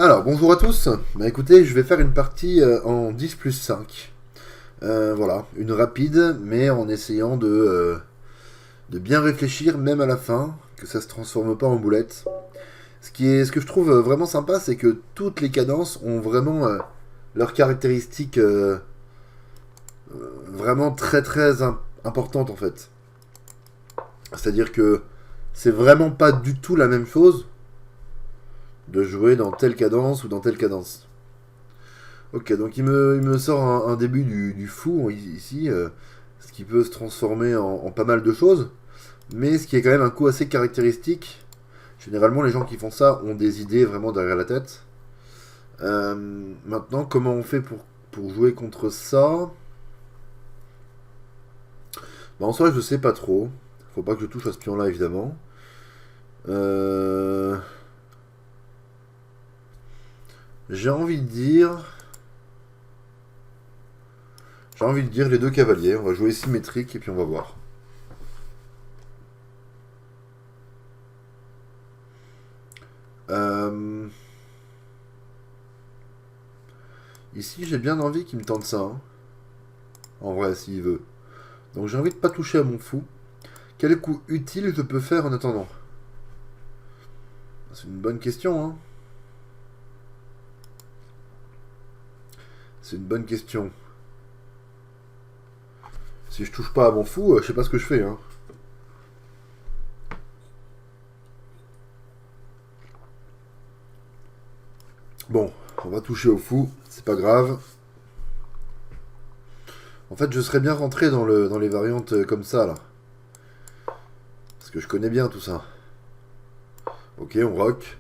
Alors, bonjour à tous. Bah écoutez, je vais faire une partie en 10 plus 5. Voilà, une rapide, mais en essayant de bien réfléchir, même à la fin, que ça se transforme pas en boulette. Ce que je trouve vraiment sympa, c'est que toutes les cadences ont vraiment leurs caractéristiques vraiment importantes en fait. C'est-à-dire que c'est vraiment pas du tout la même chose de jouer dans telle cadence ou dans telle cadence. Ok, donc il me sort un début du fou ici, ce qui peut se transformer en pas mal de choses, mais ce qui est quand même un coup assez caractéristique. Généralement, les gens qui font ça ont des idées vraiment derrière la tête. Maintenant, comment on fait pour jouer contre ça? Bah, en soi, je sais pas trop. Faut pas que je touche à ce pion-là, évidemment. Euh, J'ai envie de dire. J'ai envie de dire les deux cavaliers. On va jouer symétrique et puis on va voir. Euh, Ici, j'ai bien envie qu'il me tente ça, hein. En vrai, s'il veut. Donc j'ai envie de pas toucher à mon fou. Quel coup utile je peux faire en attendant? C'est une bonne question, hein. C'est une bonne question. Si je touche pas à mon fou, je sais pas ce que je fais, hein. Bon, on va toucher au fou, c'est pas grave. En fait, je serais bien rentré dans les variantes comme ça, là. Parce que je connais bien tout ça. Ok, on rock.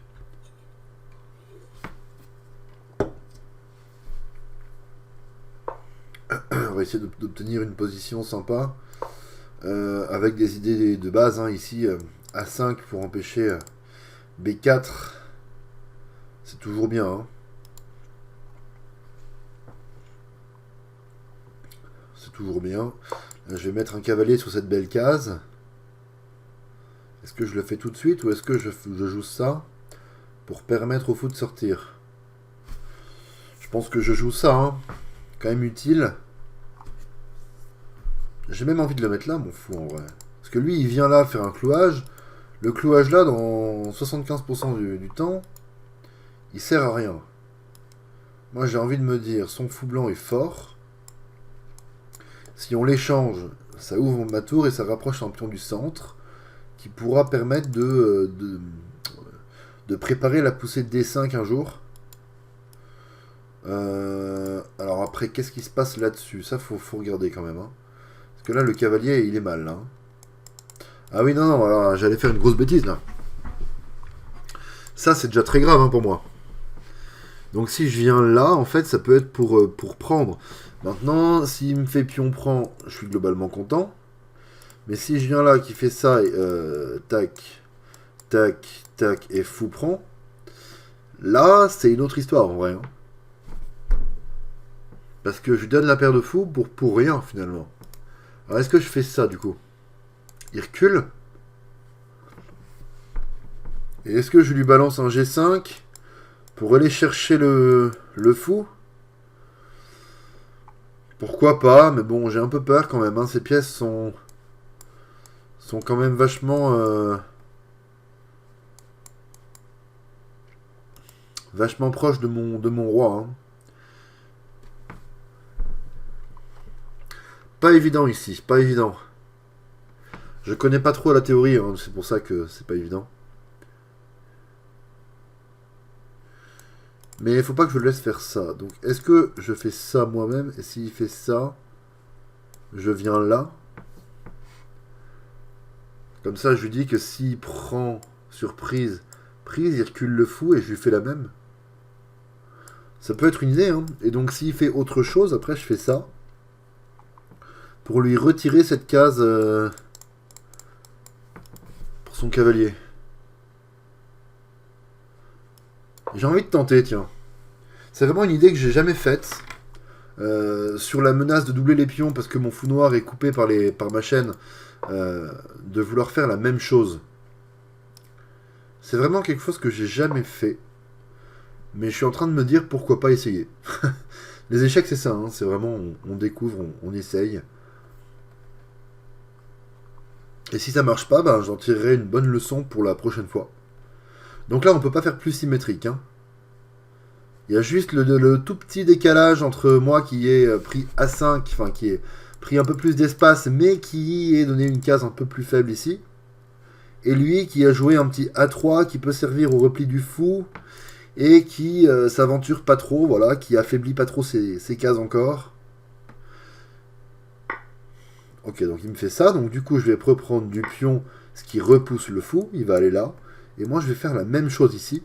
On va essayer d'obtenir une position sympa. Avec des idées de base, hein, ici. A5 pour empêcher B4. C'est toujours bien, hein. C'est toujours bien. Là, je vais mettre un cavalier sur cette belle case. Est-ce que je le fais tout de suite ou est-ce que je joue ça pour permettre au fou de sortir? Je pense que je joue ça, hein. Quand même utile. J'ai même envie de le mettre là, mon fou, en vrai. Parce que lui, il vient là faire un clouage. Le clouage là, dans 75% du temps, il sert à rien. Moi, j'ai envie de me dire, son fou blanc est fort. Si on l'échange, ça ouvre ma tour et ça rapproche un pion du centre qui pourra permettre de préparer la poussée de D5 un jour. Alors après, qu'est-ce qui se passe là-dessus? Ça, faut regarder quand même, hein. Parce que là, le cavalier, il est mal, là. Ah oui, non, non, alors, j'allais faire une grosse bêtise, là. Ça, c'est déjà très grave, hein, pour moi. Donc si je viens là, en fait, ça peut être pour prendre. Maintenant, s'il me fait pion prend, je suis globalement content. Mais si je viens là, qui fait ça, tac, tac, tac, et fou prend, là, c'est une autre histoire, en vrai, hein. Parce que je lui donne la paire de fous pour rien, finalement. Alors, est-ce que je fais ça, du coup? Il recule. Et est-ce que je lui balance un G5 pour aller chercher le fou? Pourquoi pas, mais bon, j'ai un peu peur quand même, hein. Ces pièces sont quand même vachement proches de mon roi, hein. Pas évident ici, pas évident. Je connais pas trop la théorie, hein, c'est pour ça que c'est pas évident. Mais il faut pas que je le laisse faire ça. Donc est-ce que je fais ça moi-même? Et s'il fait ça, je viens là. Comme ça, je lui dis que s'il prend surprise, prise, il recule le fou et je lui fais la même. Ça peut être une idée, hein. Et donc s'il fait autre chose, après je fais ça. Pour lui retirer cette case pour son cavalier. J'ai envie de tenter, tiens. C'est vraiment une idée que j'ai jamais faite. Sur la menace de doubler les pions parce que mon fou noir est coupé par ma chaîne, de vouloir faire la même chose. C'est vraiment quelque chose que j'ai jamais fait. Mais je suis en train de me dire pourquoi pas essayer. Les échecs, c'est ça, hein, c'est vraiment on découvre, on essaye. Et si ça marche pas, ben, j'en tirerai une bonne leçon pour la prochaine fois. Donc là, on peut pas faire plus symétrique. Hein. Il y a juste le tout petit décalage entre moi qui ai pris A5, enfin qui ai pris un peu plus d'espace, mais qui ai donné une case un peu plus faible ici. Et lui qui a joué un petit A3 qui peut servir au repli du fou et qui s'aventure pas trop, voilà, qui affaiblit pas trop ses cases encore. Ok, donc il me fait ça, donc du coup je vais reprendre du pion, ce qui repousse le fou, il va aller là. Et moi je vais faire la même chose ici.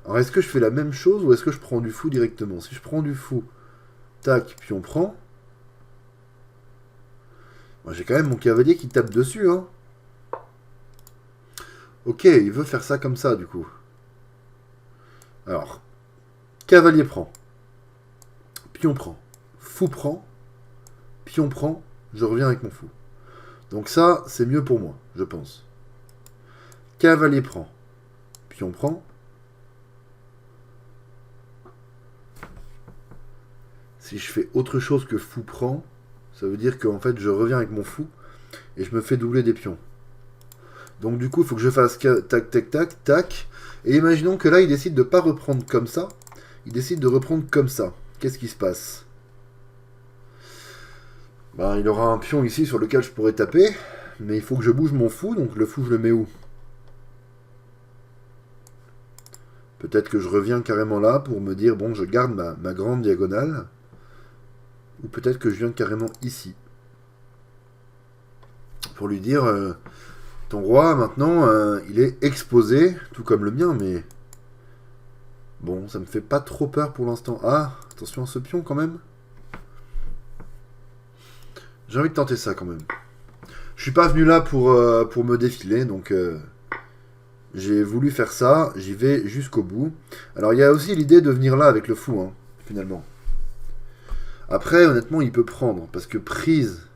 Alors est-ce que je fais la même chose ou est-ce que je prends du fou directement? Si je prends du fou, tac, puis on prend. Moi j'ai quand même mon cavalier qui tape dessus, hein. Ok, il veut faire ça comme ça du coup. Alors, cavalier prend. Pion prend. Fou prend. Pion prend. Je reviens avec mon fou. Donc ça, c'est mieux pour moi, je pense. Cavalier prend. Pion prend. Si je fais autre chose que fou prend, ça veut dire qu'en fait, je reviens avec mon fou et je me fais doubler des pions. Donc du coup, il faut que je fasse tac, tac, tac, tac. Et imaginons que là, il décide de ne pas reprendre comme ça. Il décide de reprendre comme ça. Qu'est-ce qui se passe? Ben, il aura un pion ici sur lequel je pourrais taper. Mais il faut que je bouge mon fou. Donc le fou, je le mets où? Peut-être que je reviens carrément là pour me dire, bon, je garde ma grande diagonale. Ou peut-être que je viens carrément ici. Pour lui dire, ton roi, maintenant, il est exposé, tout comme le mien, mais... Bon, ça me fait pas trop peur pour l'instant. Ah, attention à ce pion quand même. J'ai envie de tenter ça quand même. Je suis pas venu là pour me défiler, donc j'ai voulu faire ça. J'y vais jusqu'au bout. Alors il y a aussi l'idée de venir là avec le fou, hein, finalement. Après, honnêtement, il peut prendre, parce que prise...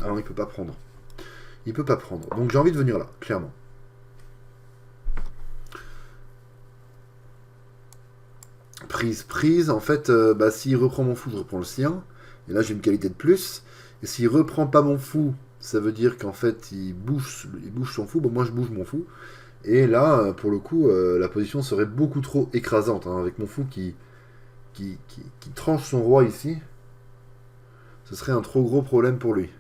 Ah non, il peut pas prendre. Il peut pas prendre. Donc j'ai envie de venir là, clairement. Prise. En fait, s'il reprend mon fou, je reprends le sien. Et là, j'ai une qualité de plus. Et s'il reprend pas mon fou, ça veut dire qu'en fait, il bouge son fou. Bon, moi, je bouge mon fou. Et là, pour le coup, la position serait beaucoup trop écrasante. Hein, avec mon fou qui tranche son roi ici. Ce serait un trop gros problème pour lui.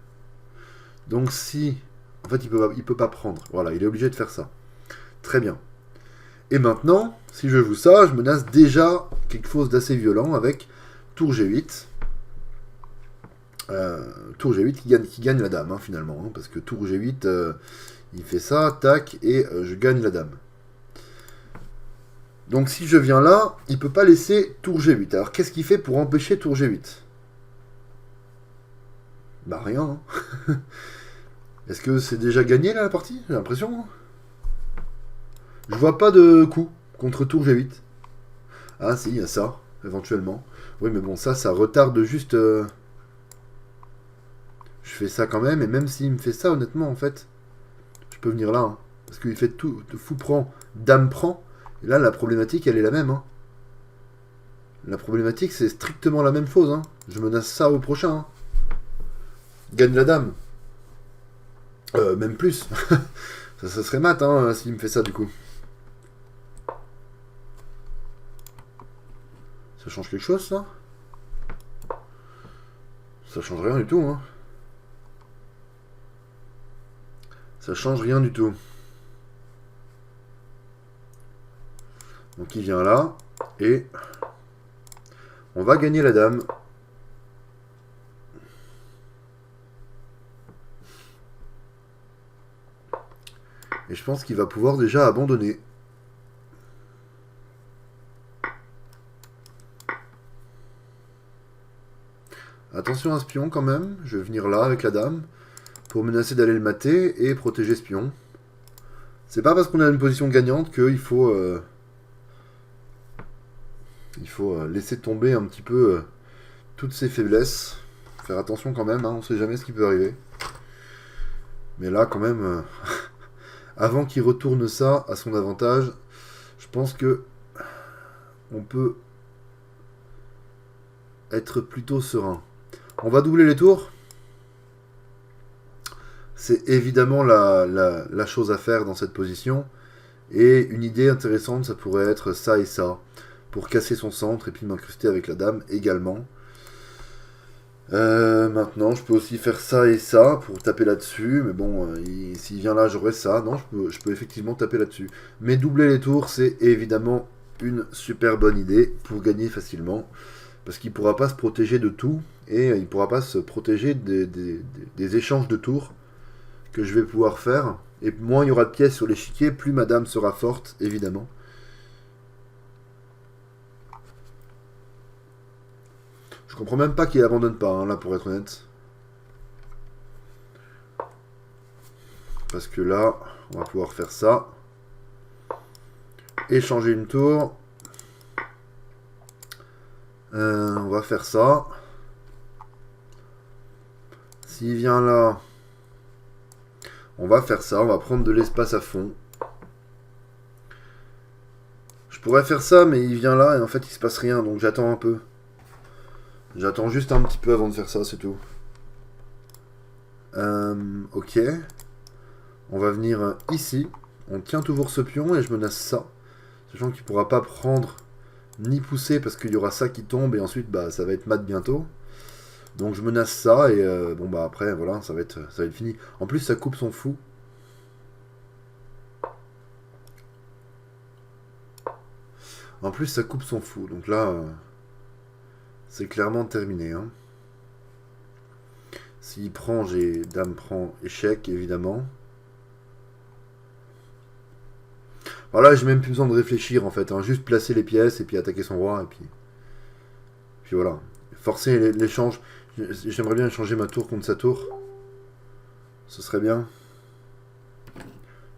Donc si... En fait, il peut pas prendre. Voilà, il est obligé de faire ça. Très bien. Et maintenant, si je joue ça, je menace déjà quelque chose d'assez violent avec tour G8. Tour G8 qui gagne la dame, hein, finalement. Hein, parce que tour G8, il fait ça, tac, et je gagne la dame. Donc si je viens là, il peut pas laisser tour G8. Alors qu'est-ce qu'il fait pour empêcher tour G8? Bah rien. Hein. Est-ce que c'est déjà gagné là la partie? J'ai l'impression. Hein. Je vois pas de coup contre tour G8. Ah si, il y a ça, éventuellement. Oui, mais bon, ça retarde juste... Je fais ça quand même, et même s'il me fait ça, honnêtement, en fait, je peux venir là. Hein, parce qu'il fait tout, fou prend, dame prend. Et là, la problématique, elle est la même. Hein. La problématique, c'est strictement la même chose. Hein. Je menace ça au prochain. Hein. Gagne la dame. Même plus. ça serait mat, hein, s'il me fait ça, du coup. Ça change quelque chose, ça? Ça change rien du tout, hein. Ça change rien du tout. Donc il vient là, et on va gagner la dame. Et je pense qu'il va pouvoir déjà abandonner. Attention à ce pion quand même. Je vais venir là avec la dame pour menacer d'aller le mater et protéger ce pion. C'est pas parce qu'on a une position gagnante qu'il faut... laisser tomber un petit peu toutes ses faiblesses. Faire attention quand même, hein, on sait jamais ce qui peut arriver. Mais là, quand même, avant qu'il retourne ça à son avantage, je pense que on peut être plutôt serein. On va doubler les tours. C'est évidemment la chose à faire dans cette position. Et une idée intéressante, ça pourrait être ça et ça, pour casser son centre et puis m'incruster avec la dame également. Maintenant, je peux aussi faire ça et ça pour taper là-dessus. Mais bon, s'il vient là, j'aurai ça. Non, je peux effectivement taper là-dessus. Mais doubler les tours, c'est évidemment une super bonne idée pour gagner facilement. Parce qu'il ne pourra pas se protéger de tout. Et il ne pourra pas se protéger des échanges de tours que je vais pouvoir faire. Et moins il y aura de pièces sur l'échiquier, plus ma dame sera forte, évidemment. Je comprends même pas qu'il abandonne pas, hein, là, pour être honnête. Parce que là, on va pouvoir faire ça. Échanger une tour. On va faire ça. S'il vient là, on va faire ça. On va prendre de l'espace à fond. Je pourrais faire ça, mais il vient là et en fait, il se passe rien. Donc j'attends un peu. J'attends juste un petit peu avant de faire ça, c'est tout. Ok. On va venir ici. On tient toujours ce pion et je menace ça. Sachant qu'il ne pourra pas prendre ni pousser parce qu'il y aura ça qui tombe et ensuite bah, ça va être mat bientôt. Donc je menace ça et bon bah après voilà, ça va être fini. En plus ça coupe son fou. Donc là, c'est clairement terminé. Hein. S'il prend, j'ai dame prend échec, évidemment. Alors là, j'ai même plus besoin de réfléchir, en fait. Hein. Juste placer les pièces et puis attaquer son roi. Et puis voilà. Forcer l'échange. J'aimerais bien échanger ma tour contre sa tour. Ce serait bien.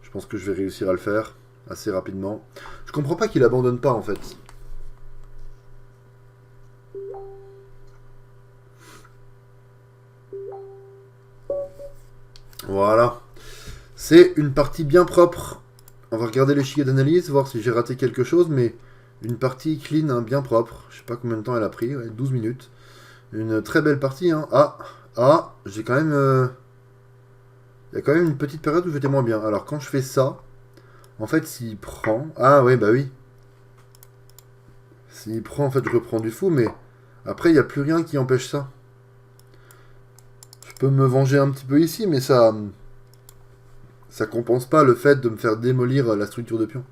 Je pense que je vais réussir à le faire assez rapidement. Je comprends pas qu'il abandonne pas, en fait. Voilà. C'est une partie bien propre. On va regarder l'échiquier d'analyse, voir si j'ai raté quelque chose, mais une partie clean, hein, bien propre. Je sais pas combien de temps elle a pris, ouais, 12 minutes. Une très belle partie. Hein. J'ai quand même... Il y a quand même une petite période où j'étais moins bien. Alors quand je fais ça, en fait s'il prend... Ah ouais, bah oui. S'il prend, en fait je reprends du fou, mais après il n'y a plus rien qui empêche ça. Je peux me venger un petit peu ici, mais ça compense pas le fait de me faire démolir la structure de pion.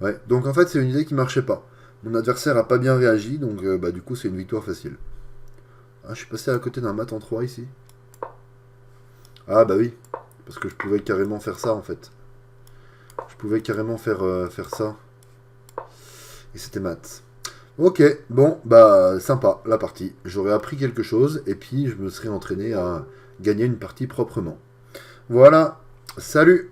Ouais, donc en fait c'est une idée qui marchait pas. Mon adversaire a pas bien réagi, donc bah du coup c'est une victoire facile. Ah, je suis passé à côté d'un mat en 3 ici. Ah bah oui, parce que je pouvais carrément faire ça en fait. Je pouvais carrément faire ça. Et c'était mat. Ok, bon, bah sympa la partie. J'aurais appris quelque chose et puis je me serais entraîné à gagner une partie proprement. Voilà, salut!